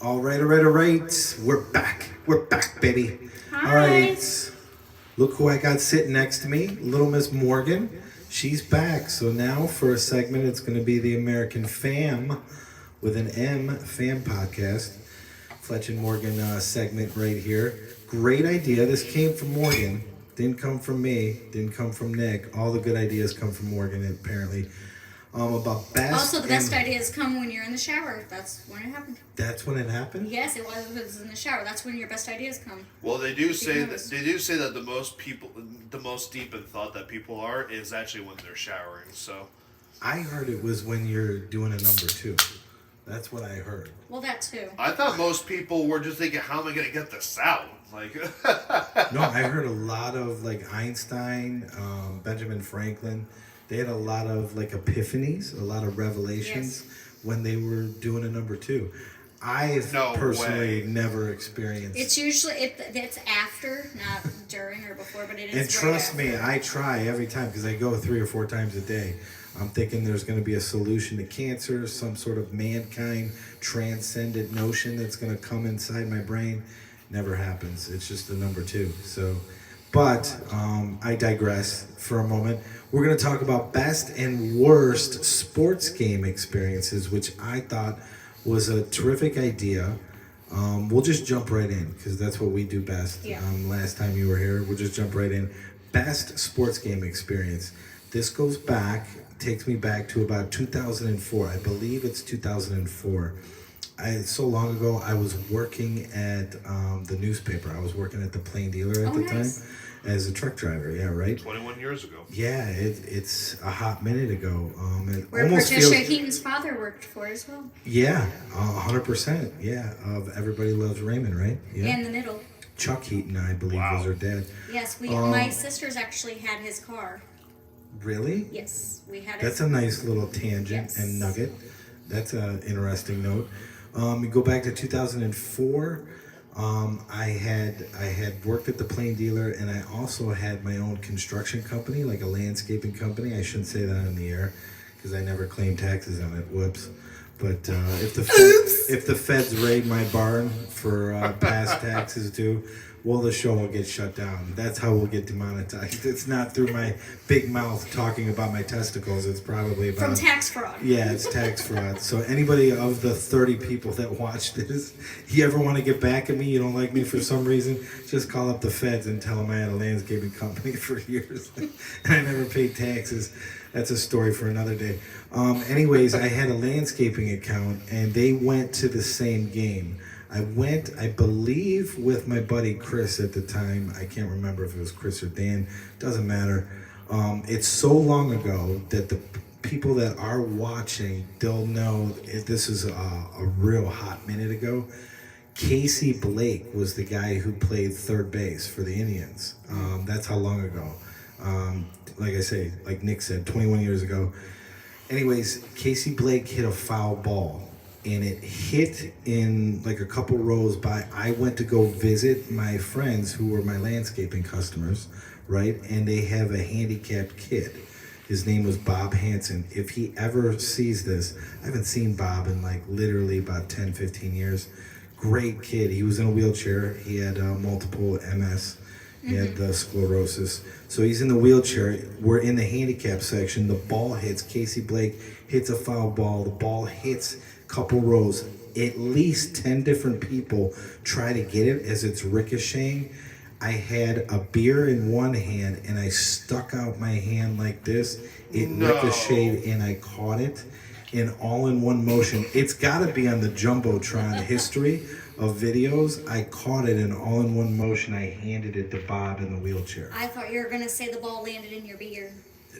All right. We're back. We're back, baby. Hi. All right. Look who I got sitting next to me, Little Miss Morgan. She's back. So now for a segment, it's going to be the American F.A.M. with an M, F.A.M. podcast. Fletch and Morgan segment right here. Great idea. This came from Morgan. Didn't come from me. Didn't come from Nick. All the good ideas come from Morgan, apparently. About best. Also, the best ideas come when you're in the shower. That's when it happened. That's when it happened? Yes, it was in the shower. That's when your best ideas come. Well, they do say that the most deep in thought that people are is actually when they're showering. So, I heard it was when you're doing a number two. That's what I heard. Well, that too. I thought most people were just thinking, "How am I going to get this out?" Like, No, I heard a lot of like Einstein, Benjamin Franklin. They had a lot of like epiphanies, a lot of revelations when they were doing a number two. I've personally never experienced. It's usually it's after, not during or before, but it is. And trust right me, I try every time because I go 3 or 4 times a day. I'm thinking there's going to be a solution to cancer, some sort of mankind transcendent notion that's going to come inside my brain. Never happens. It's just the number two. So, but I digress for a moment. We're going to talk about best and worst sports game experiences, which I thought was a terrific idea. We'll just jump right in because that's what we do best. Yeah. Last time you were here, we'll just jump right in. Best sports game experience. This goes back, takes me back to about 2004. I believe it's 2004. So long ago, I was working at the newspaper. I was working at the Plain Dealer at the time as a truck driver. Yeah, right? 21 years ago. Yeah, it's a hot minute ago. Where Patricia Heaton's father worked for as well. Yeah, 100%. Yeah, of Everybody Loves Raymond, right? Yeah. In the middle. Chuck Heaton, I believe, was her dad. Yes, my sisters actually had his car. Really? Yes, we had it. That's a nice little tangent and nugget. That's an interesting note. We go back to 2004. I had worked at the Plain Dealer, and I also had my own construction company, like a landscaping company. I shouldn't say that on the air because I never claimed taxes on it. Whoops. But if the feds raid my barn for past taxes due, well, the show will get shut down. That's how we'll get demonetized. It's not through my big mouth talking about my testicles. It's probably about... From tax fraud. Yeah, it's tax fraud. So anybody of the 30 people that watch this, you ever want to get back at me, you don't like me for some reason, just call up the feds and tell them I had a landscaping company for years. And I never paid taxes. That's a story for another day. Anyways, I had a landscaping account, and they went to the same game. I went, I believe, with my buddy Chris at the time. I can't remember if it was Chris or Dan. Doesn't matter. It's so long ago that the people that are watching, they'll know this is a real hot minute ago. Casey Blake was the guy who played third base for the Indians. That's how long ago. Like I say, like Nick said, 21 years ago. Anyways, Casey Blake hit a foul ball. And it hit in like a couple rows by. I went to go visit my friends who were my landscaping customers, right? And they have a handicapped kid. His name was Bob Hansen. If he ever sees this, I haven't seen Bob in like literally about 10, 15 years. Great kid. He was in a wheelchair. He had multiple MS. He had the sclerosis. So he's in the wheelchair. We're in the handicap section. The ball hits. Casey Blake hits a foul ball. The ball hits couple rows. At least 10 different people try to get it as it's ricocheting. I had a beer in one hand and I stuck out my hand like this. It ricocheted and I caught it in all in one motion. It's got to be on the Jumbotron history of videos. I caught it in all in one motion. I handed it to Bob in the wheelchair. I thought you were going to say the ball landed in your beer.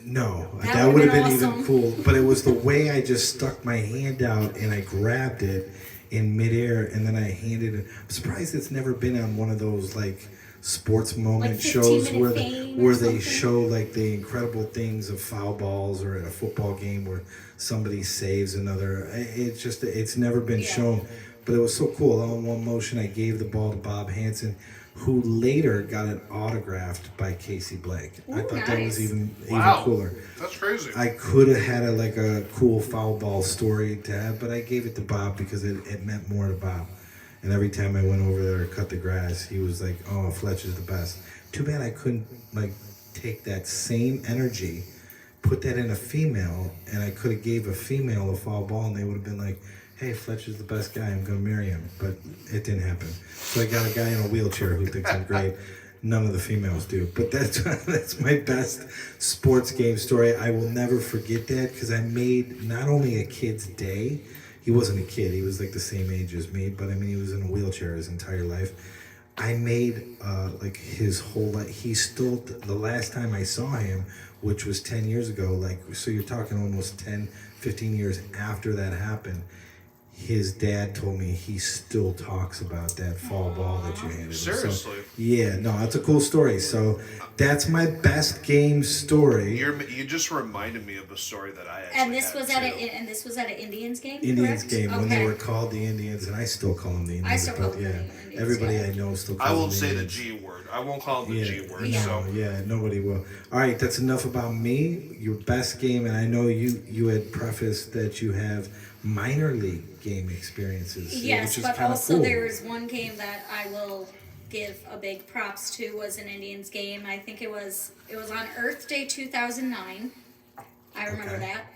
No, that would have been awesome. even cool. But it was the way I just stuck my hand out and I grabbed it in midair and then I handed it. I'm surprised it's never been on one of those like sports moment shows where they show like the incredible things of foul balls or at a football game where somebody saves another. It's never been shown. But it was so cool. All in one motion, I gave the ball to Bob Hansen, who later got it autographed by Casey Blake. Ooh, I thought that was even cooler. That's crazy. I could have had a cool foul ball story to have, but I gave it to Bob because it meant more to Bob. And every time I went over there to cut the grass, he was like, "Oh, Fletcher's the best." Too bad I couldn't like take that same energy, put that in a female, and I could have gave a female a foul ball, and they would have been like, "Hey, Fletcher's the best guy. I'm gonna marry him." But it didn't happen. So I got a guy in a wheelchair who thinks I'm great. None of the females do. But that's my best sports game story. I will never forget that because I made not only a kid's day. He wasn't a kid. He was like the same age as me, but I mean, he was in a wheelchair his entire life. I made like his whole life. He still, the last time I saw him, which was 10 years ago, like, so you're talking almost 10, 15 years after that happened. His dad told me he still talks about that fall ball that you handed him. Seriously? So, yeah, no, that's a cool story. So that's my best game story. You just reminded me of a story that I actually And this had was too. at an Indians game. Indians correct? game when they Okay. were called the Indians, and I still call them the Indians. I still call but them the yeah, Indians, everybody yeah. I know still calls I them won't say the Indians. G word. I won't call them the G word. Yeah. So Yeah, nobody will. All right, that's enough about me. Your best game, and I know you had prefaced that you have minor league game experiences. Yes, which is but kinda also cool. there is one game that I will give a big props to was an Indians game. I think it was on Earth Day 2009. I remember Okay. that.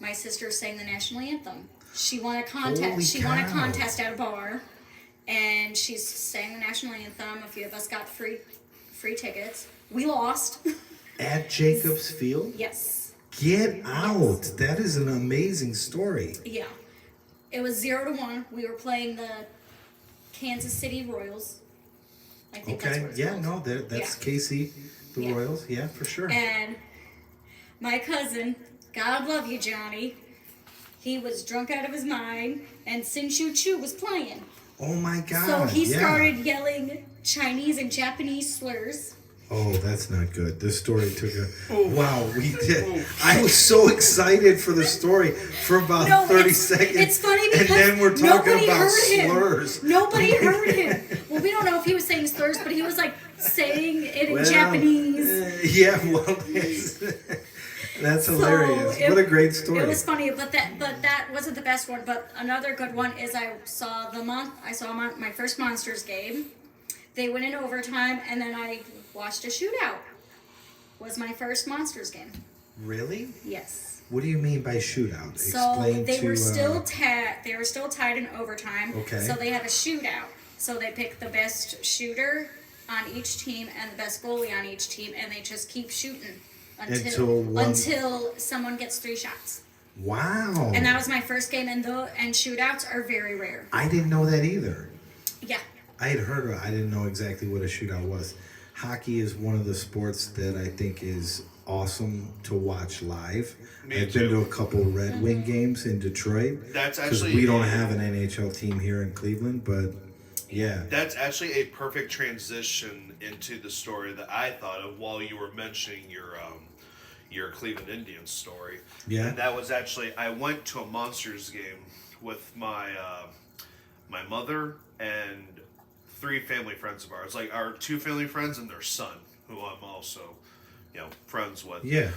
My sister sang the national anthem. She won a contest. Holy She won a cow. contest at a bar, and she sang the national anthem. A few of us got free tickets. We lost. At Jacobs Field. Yes. Get out! That is an amazing story. Yeah. It was 0-1. We were playing the Kansas City Royals. I think that's Okay, what it's yeah, called. no, that's Yeah. KC, the Yeah. Royals, yeah, for sure. And my cousin, God love you, Johnny, he was drunk out of his mind, and Sin Choo Choo was playing. Oh my God! So he yeah. started yelling Chinese and Japanese slurs. Oh, that's not good. This story took a. Wow, we did. I was so excited for the story for about No, 30 it's, seconds. It's funny because and then we're talking nobody about heard him. slurs. Nobody heard him. Well, we don't know if he was saying slurs, but he was like saying it in Well, Japanese. yeah, well, that's hilarious. What a great story. It was funny, but that wasn't the best one. But another good one is I saw my first Monsters game. They went in overtime, and then I watched a shootout. Was my first Monsters game. Really? Yes. What do you mean by shootout? So Explain they to, were still they were still tied in overtime. Okay. So they had a shootout. So they picked the best shooter on each team and the best goalie on each team, and they just keep shooting until someone gets 3 shots. Wow. And that was my first game, and shootouts are very rare. I didn't know that either. Yeah. I had heard of it. I didn't know exactly what a shootout was. Hockey is one of the sports that I think is awesome to watch live. Me I've too. been to a couple Red Wing games in Detroit. That's because actually we don't have an NHL team here in Cleveland, but yeah. That's actually a perfect transition into the story that I thought of while you were mentioning your Cleveland Indians story. Yeah. And that was actually I went to a Monsters game with my my mother and 3 family friends of ours, like our 2 family friends and their son, who I'm also, friends with. Yeah.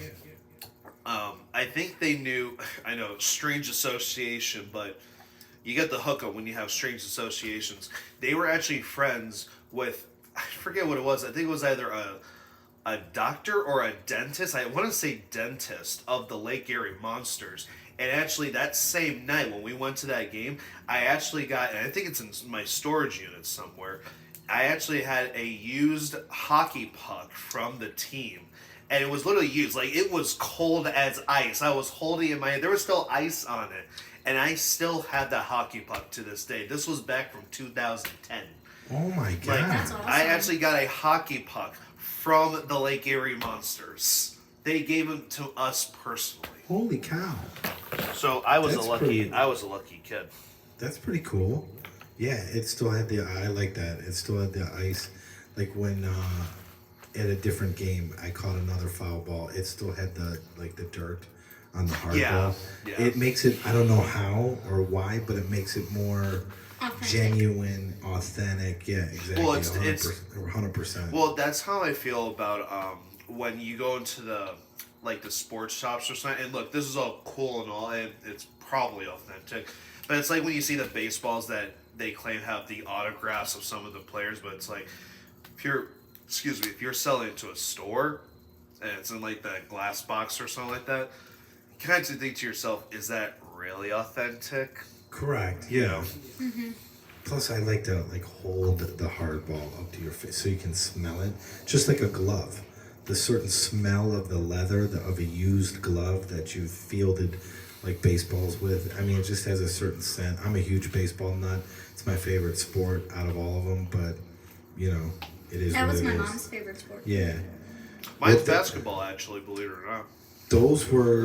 I think they knew. I know, strange association, but you get the hookup when you have strange associations. They were actually friends with, I forget what it was. I think it was either a doctor or a dentist. I want to say dentist of the Lake Erie Monsters. And actually, that same night when we went to that game, I actually got, and I think it's in my storage unit somewhere, I actually had a used hockey puck from the team. And it was literally used. Like, it was cold as ice. I was holding it in my hand. There was still ice on it. And I still have that hockey puck to this day. This was back from 2010. Oh my God. Like, That's awesome. I actually got a hockey puck from the Lake Erie Monsters. They gave it to us personally. Holy cow. So I was That's a lucky pretty- I was a lucky kid. That's pretty cool. Yeah, it still had I like that. It still had the ice. Like when at a different game I caught another foul ball, it still had the dirt on the hard Yeah, ball. yeah. It makes it, I don't know how or why, but it makes it more Authentic. genuine, authentic. Yeah, exactly. Well, it's 100%. Well, that's how I feel about when you go into the sports shops or something. And look, this is all cool and all, and it's probably authentic. But it's like when you see the baseballs that they claim have the autographs of some of the players, but it's like if you're selling it to a store and it's in like that glass box or something like that, you kind of think to yourself, is that really authentic? Correct. Yeah. Plus, I like to hold the hard ball up to your face so you can smell it, just like a glove. The certain smell of the leather of a used glove that you've fielded like baseballs with. I mean, it just has a certain scent. I'm a huge baseball nut. It's my favorite sport out of all of them, but it is That what was it my is. mom's favorite sport. Yeah. Mine's basketball, actually, believe it or not.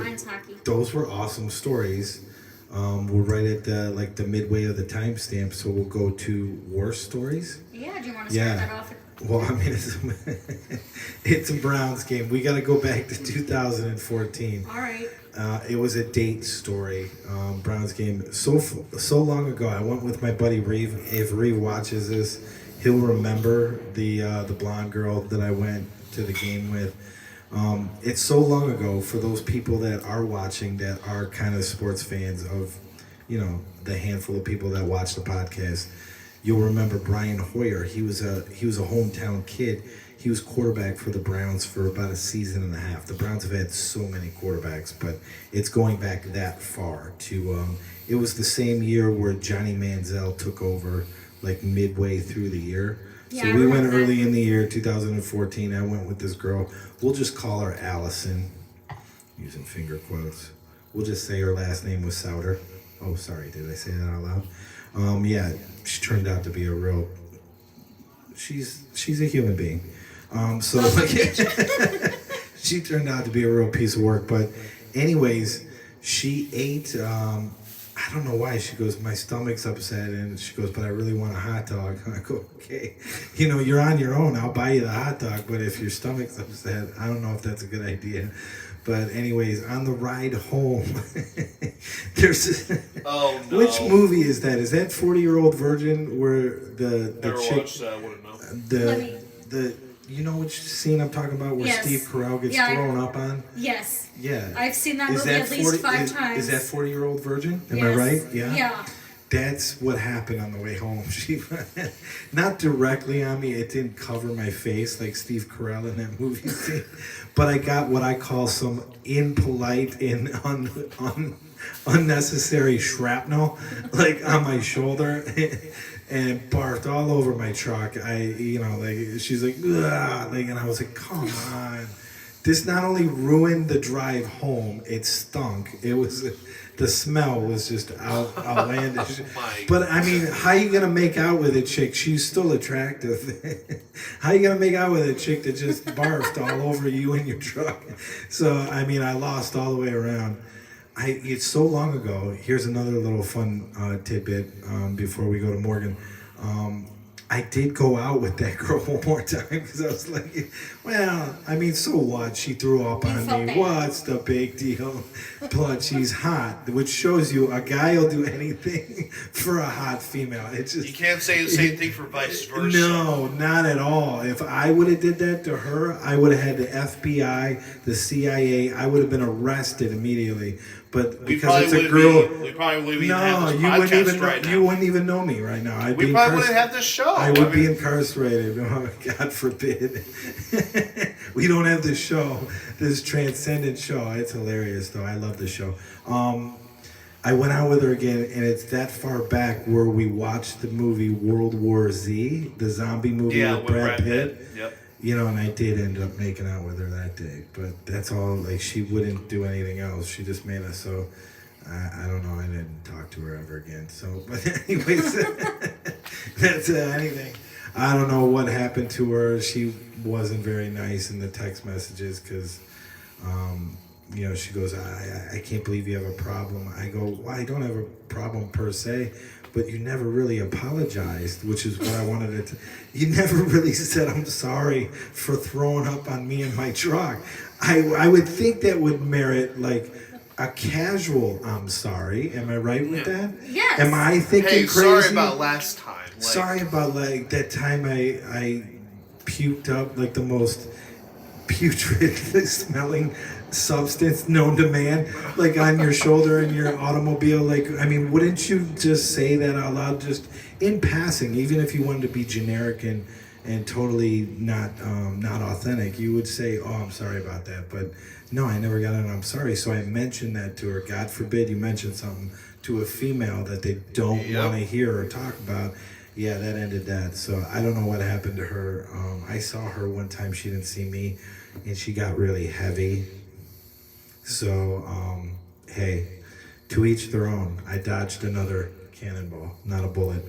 Mine's hockey. Those were awesome stories. We're right at the midway of the timestamp, so we'll go to worst stories. Yeah, do you want to start that off? Well, I mean, it's a Browns game. We got to go back to 2014. All right. It was a date story. Browns game so long ago. I went with my buddy Reeve. If Reeve watches this, he'll remember the blonde girl that I went to the game with. It's so long ago for those people that are watching that are kind of sports fans of, the handful of people that watch the podcast. You'll remember Brian Hoyer. He was a hometown kid. He was quarterback for the Browns for about a season and a half. The Browns have had so many quarterbacks, but it's going back that far to. It was the same year where Johnny Manziel took over, like midway through the year. Yeah, So I we went remember that. early in the year, 2014. I went with this girl. We'll just call her Allison, using finger quotes. We'll just say her last name was Souter. Oh, sorry, did I say that out loud? Yeah, she turned out to be a real. She's a human being. So she turned out to be a real piece of work. But anyways, she ate. I don't know why. She goes, my stomach's upset, and she goes, but I really want a hot dog. I go, okay, you're on your own. I'll buy you the hot dog, but if your stomach's upset, I don't know if that's a good idea. But anyways, on the ride home, there's. Oh no! Which movie is that? Is that 40-Year-Old Virgin where the Never chick? watched that. I wouldn't know. The you know which scene I'm talking about where Yes. Steve Carell gets thrown up on? Yes. Yeah. I've seen that Is movie at least 5 times. Is that 40-Year-Old Virgin? Am I Yes. right? Yeah. Yeah. That's what happened on the way home. She, not directly on me. It didn't cover my face like Steve Carell in that movie scene, but I got what I call some impolite and unnecessary shrapnel, like on my shoulder, and it barfed all over my truck. She's like, ugh, and I was like, come on. This not only ruined the drive home, it stunk. The smell was just outlandish. My But I mean, how you gonna make out with a chick? She's still attractive. How you gonna make out with a chick that just barfed all over you in your truck? So I mean, I lost all the way around. It's so long ago. Here's another little fun tidbit before we go to Morgan. I did go out with that girl one more time because I was like, well, I mean, so what? She threw up on felt me. bad. What's the big deal? But she's hot, which shows you a guy will do anything for a hot female. It's just You can't say the same thing for vice versa. no, not at all. If I would have did that to her, I would have had the FBI, the CIA. I would have been arrested immediately. But We because probably it's a girl. we probably wouldn't even No, have this you wouldn't podcast even right now. you wouldn't even know me right now. We probably wouldn't have this show. I would be incarcerated. Oh, God forbid. We don't have this show, this transcendent show. It's hilarious, though. I love the show. I went out with her again, and it's that far back where we watched the movie World War Z, the zombie movie with Brad Pitt. Yep. And I did end up making out with her that day. But that's all, like, she wouldn't do anything else. She just made us so... I don't know. I didn't talk to her ever again. So, but anyways, that's anything. I don't know what happened to her. She wasn't very nice in the text messages because, she goes, I can't believe you have a problem. I go, well, I don't have a problem per se, but you never really apologized, which is what I wanted to. You never really said, I'm sorry for throwing up on me in my truck. I would think that would merit, like, a casual I'm sorry. Am I right with that? Yes. Am I thinking Hey, crazy? sorry about last time. Sorry about, like, that time I puked up, like, the most putrid smelling substance known to man, like on your shoulder in your automobile? Like, I mean, wouldn't you just say that out loud, just in passing, even if you wanted to be generic and totally not authentic? You would say, "Oh, I'm sorry about that," but no, I never got an "I'm sorry." So I mentioned that to her. God forbid you mention something to a female that they don't want to hear or talk about. Yeah, that ended that. So I don't know what happened to her. I saw her one time. She didn't see me, and she got really heavy. So, hey, to each their own. I dodged another cannonball, not a bullet.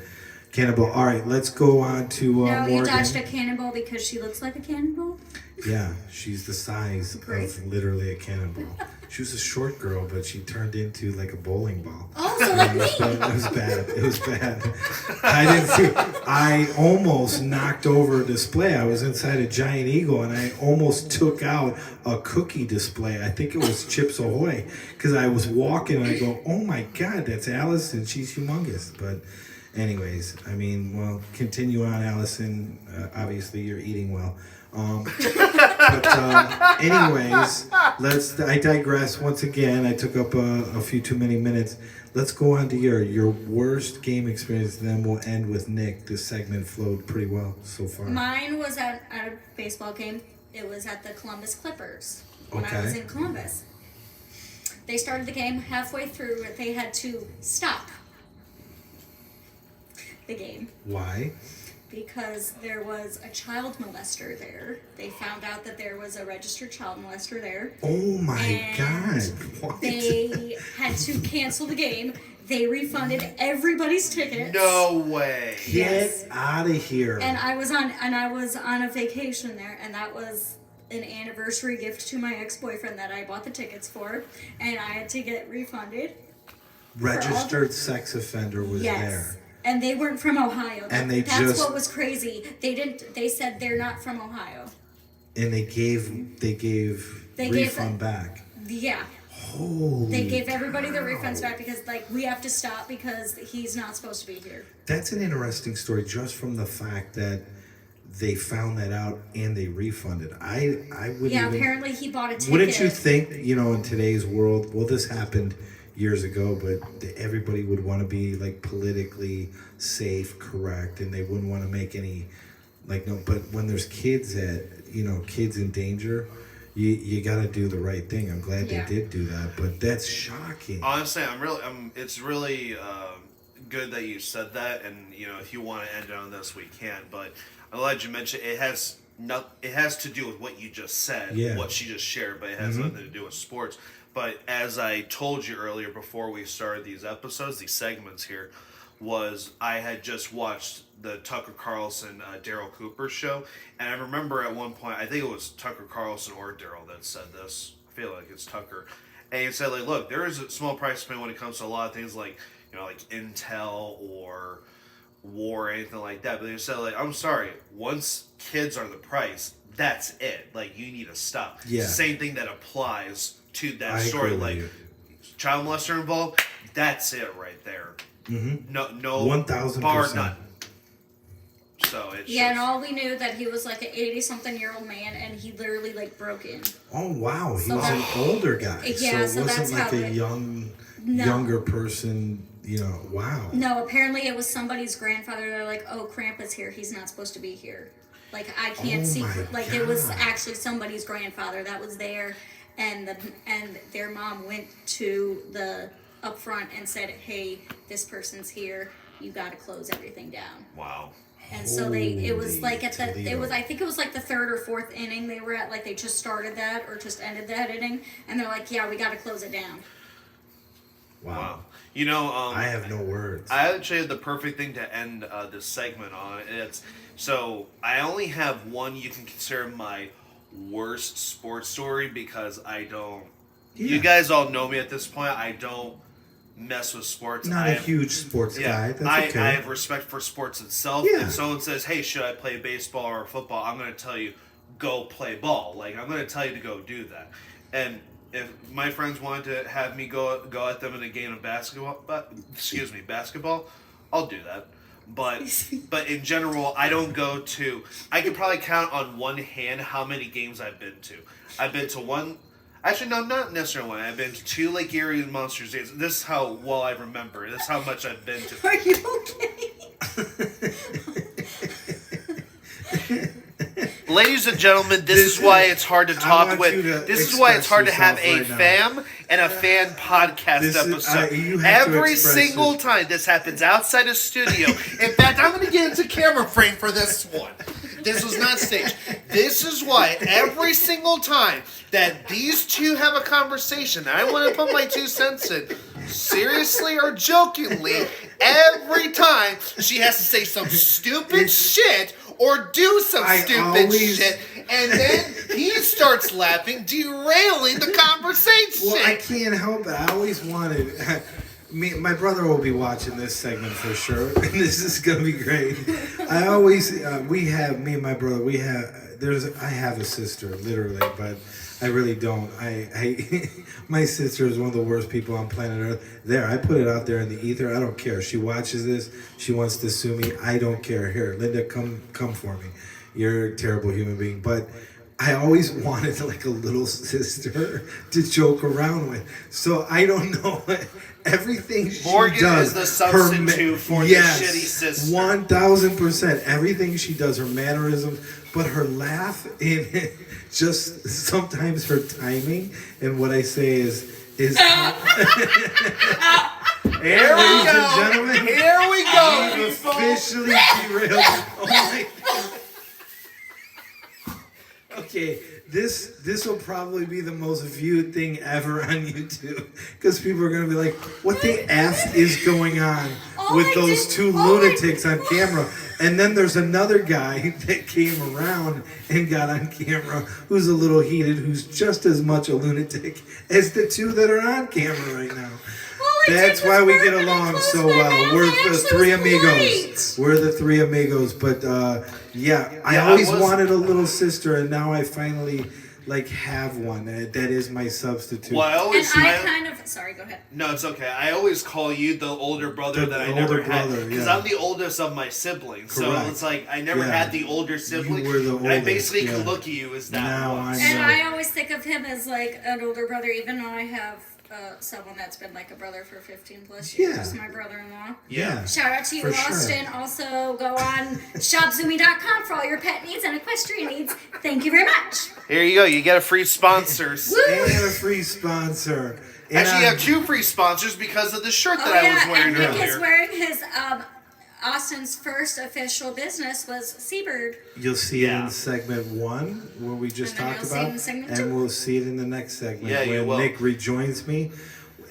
Cannonball. All right, let's go on to No, Morgan. you dodged a cannonball because she looks like a cannonball? Yeah, she's the size of literally a cannonball. She was a short girl, but she turned into like a bowling ball. Oh, so like me. It was bad. It was bad. I didn't see. I almost knocked over a display. I was inside a Giant Eagle, and I almost took out a cookie display. I think it was Chips Ahoy, because I was walking and I go, "Oh my God, that's Allison. She's humongous." But, anyways, I mean, well, continue on, Allison. Obviously, you're eating well. Anyways, I digress once again. I took up a few too many minutes. Let's go on to your worst game experience, then we'll end with Nick. This segment flowed pretty well so far. Mine was at a baseball game. It was at the Columbus Clippers when I was in Columbus. They started the game. Halfway through, they had to stop the game. Why? Because there was a child molester there. They found out that there was a registered child molester there. Oh my God. What? They had to cancel the game. They refunded everybody's tickets. No way. Get out of here. And I was on a vacation there, and that was an anniversary gift to my ex-boyfriend that I bought the tickets for, and I had to get refunded. Registered sex offender was there. And they weren't from Ohio. And that's what was crazy. They said they're not from Ohio. And they gave refund back. Yeah. Holy They gave everybody cow. their refunds back because we have to stop because he's not supposed to be here. That's an interesting story just from the fact that they found that out and they refunded. I wouldn't apparently he bought a ticket. Wouldn't you think, in today's world, well, this happened years ago, but everybody would want to be like politically safe, correct, and they wouldn't want to make any but when there's kids kids in danger, you got to do the right thing. I'm glad they did do that, but that's shocking. Honestly, it's really good that you said that, and if you want to end it on this, we can. But I'm glad you mentioned it has to do with what you just said, what she just shared, but it has nothing to do with sports. But as I told you earlier before we started these episodes, these segments here, I had just watched the Tucker Carlson, Daryl Cooper show. And I remember at one point, I think it was Tucker Carlson or Daryl that said this. I feel like it's Tucker. And he said, look, there is a small price to pay when it comes to a lot of things like Intel or war or anything like that. But he said, I'm sorry, once kids are the price, that's it. You need to stop. Yeah. Same thing that applies to that I story. agree with you. Child molester involved, that's it right there. Mm-hmm. No 1,000%. bar none. So it's and all we knew that he was like an 80-something-year-old man, and he literally broke in. Oh wow, he So was an older guy. Yeah, so it that's wasn't like how a younger person. Wow. No, apparently it was somebody's grandfather. They're like, "Oh, Krampus here. He's not supposed to be here." I can't see. It was actually somebody's grandfather that was there, and their mom went to the up front and said, "Hey, this person's here. You got to close everything down." Wow. And so it was I think it was the third or fourth inning they were at. They just started that or just ended that inning, and they're like, "Yeah, we got to close it down." Wow. I have no words. I actually had the perfect thing to end this segment on. I only have one you can consider my worst sports story because I don't. Yeah. You guys all know me at this point. I don't mess with sports. Not a huge sports guy. That's okay. I have respect for sports itself. Yeah. If someone says, "Hey, should I play baseball or football?" I'm going to tell you, go play ball. I'm going to tell you to go do that. And if my friends wanted to have me go at them in a game of basketball, I'll do that. But in general, I don't go to. I could probably count on one hand how many games I've been to. Actually, no, not necessarily one. I've been to 2 Lake Erie Monsters Days. This is how well I remember. This is how much I've been to. Are you okay? Ladies and gentlemen, this is why it's hard to talk with. This is why it's hard to have a F.A.M. and a F.A.N podcast episode. Every single time this happens outside a studio. In fact, I'm going to get into camera frame for this one. This was not staged. This is why every single time that these two have a conversation, I want to put my 2 cents in, seriously or jokingly, every time she has to say some stupid shit or do some stupid shit, and then he starts laughing, derailing the conversation. Well, I can't help it. I always wanted. My brother will be watching this segment for sure, and this is gonna be great. I always, me and my brother, I have a sister, literally, but I really don't. My sister is one of the worst people on planet Earth. There, I put it out there in the ether. I don't care. She watches this. She wants to sue me. I don't care. Here, Linda, come for me. You're a terrible human being, but I always wanted like a little sister to joke around with. So I don't know. Everything she Morgan does, is the substitute for the shitty sister. 1000%. Everything she does, her mannerisms, but her laugh and just sometimes her timing. And what I say is. Here we go. Here we go. We've officially derailed. Oh my God. Okay, this will probably be the most viewed thing ever on YouTube because people are gonna be like, "What the f is going on with those 2 lunatics on camera?" And then there's another guy that came around and got on camera who's a little heated, who's just as much a lunatic as the 2 that are on camera right now. That's why we get along so well. We're the 3 amigos. We're the 3 amigos. But I always wanted a little sister, and now I finally have one. That is my substitute. Well, Sorry, go ahead. No, it's okay. I always call you the older brother that I never had because I'm the oldest of my siblings. Correct. So it's like I never had the older sibling. You were the oldest, I basically can look at you as that one. I always think of him as like an older brother, even though I have someone that's been like a brother for 15 plus years. My brother-in-law. Yeah. Shout out to you, Austin. Sure. Also, go on shopzoomy.com for all your pet needs and equestrian needs. Thank you very much. Here you go. You get a free sponsor. And a free sponsor. And actually, you have 2 free sponsors because of the shirt that I was wearing earlier. And Nick is wearing his Austin's first official business was Seabird. You'll see it in segment 1, where we just talked about, and we'll see it in the next segment when Nick rejoins me.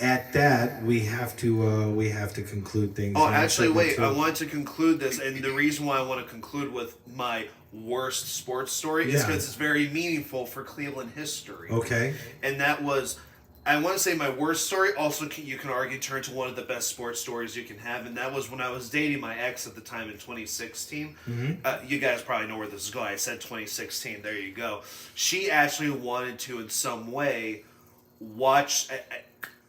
At that, we have to conclude things. Oh, actually, wait! I want to conclude this, and the reason why I want to conclude with my worst sports story is because it's very meaningful for Cleveland history. Okay, and that was. I want to say my worst story also you can argue turned to one of the best sports stories you can have, and that was when I was dating my ex at the time in 2016. Mm-hmm. You guys probably know where this is going. I said 2016. There you go. She actually wanted to, in some way, watch.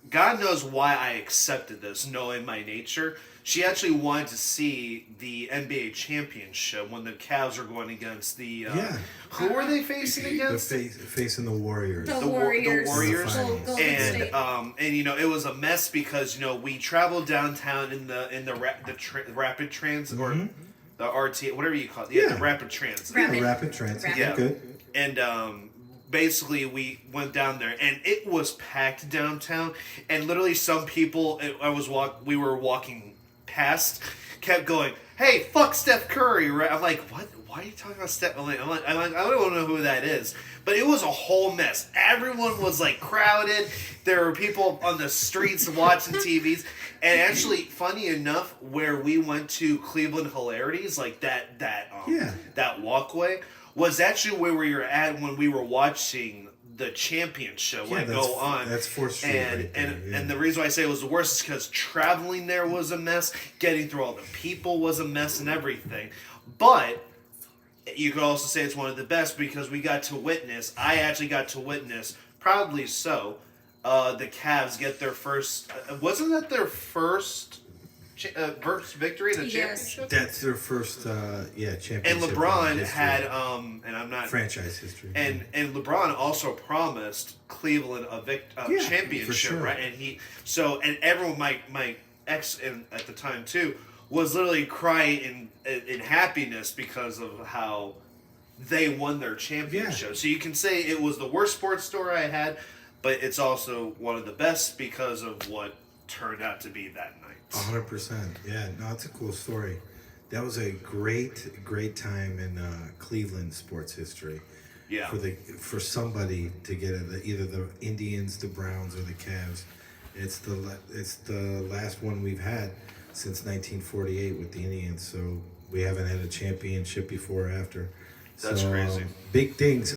God knows why I accepted this, knowing my nature. She actually wanted to see the NBA championship when the Cavs are going against the. Who were they facing against? Facing the Warriors. The Warriors. The Warriors. And it was a mess because we traveled downtown in the rapid transit or the RT, whatever you call it. The rapid transit. Rapid transit. Yeah. Good. And basically we went down there and it was packed downtown, and literally some people we were walking past kept going, "Hey, fuck Steph Curry," right? I'm like, what? Why are you talking about Steph? I'm like, I don't know who that is. But it was a whole mess. Everyone was crowded. There were people on the streets watching TVs. And actually, funny enough, where we went to Cleveland Hilarities, that walkway, was actually where we were at when we were watching the championship go on. That's 4th Street. And the reason why I say it was the worst is because traveling there was a mess. Getting through all the people was a mess and everything. But you could also say it's one of the best because I actually got to witness, proudly so, the Cavs get their first, wasn't that their first first victory in a Yes. championship. That's their first, championship. And in LeBron history. had, and I'm not franchise history. And LeBron also promised Cleveland a Yeah, championship, for sure. right? And everyone, my ex at the time too, was literally crying in happiness because of how they won their championship. Yeah. So you can say it was the worst sports story I had, but it's also one of the best because of what turned out to be that night. 100%. Yeah, no, it's a cool story. That was a great time in Cleveland sports history. Yeah. For somebody to get either the Indians, the Browns, or the Cavs. It's the last one we've had since 1948 with the Indians. So we haven't had a championship before or after. That's crazy. Big things.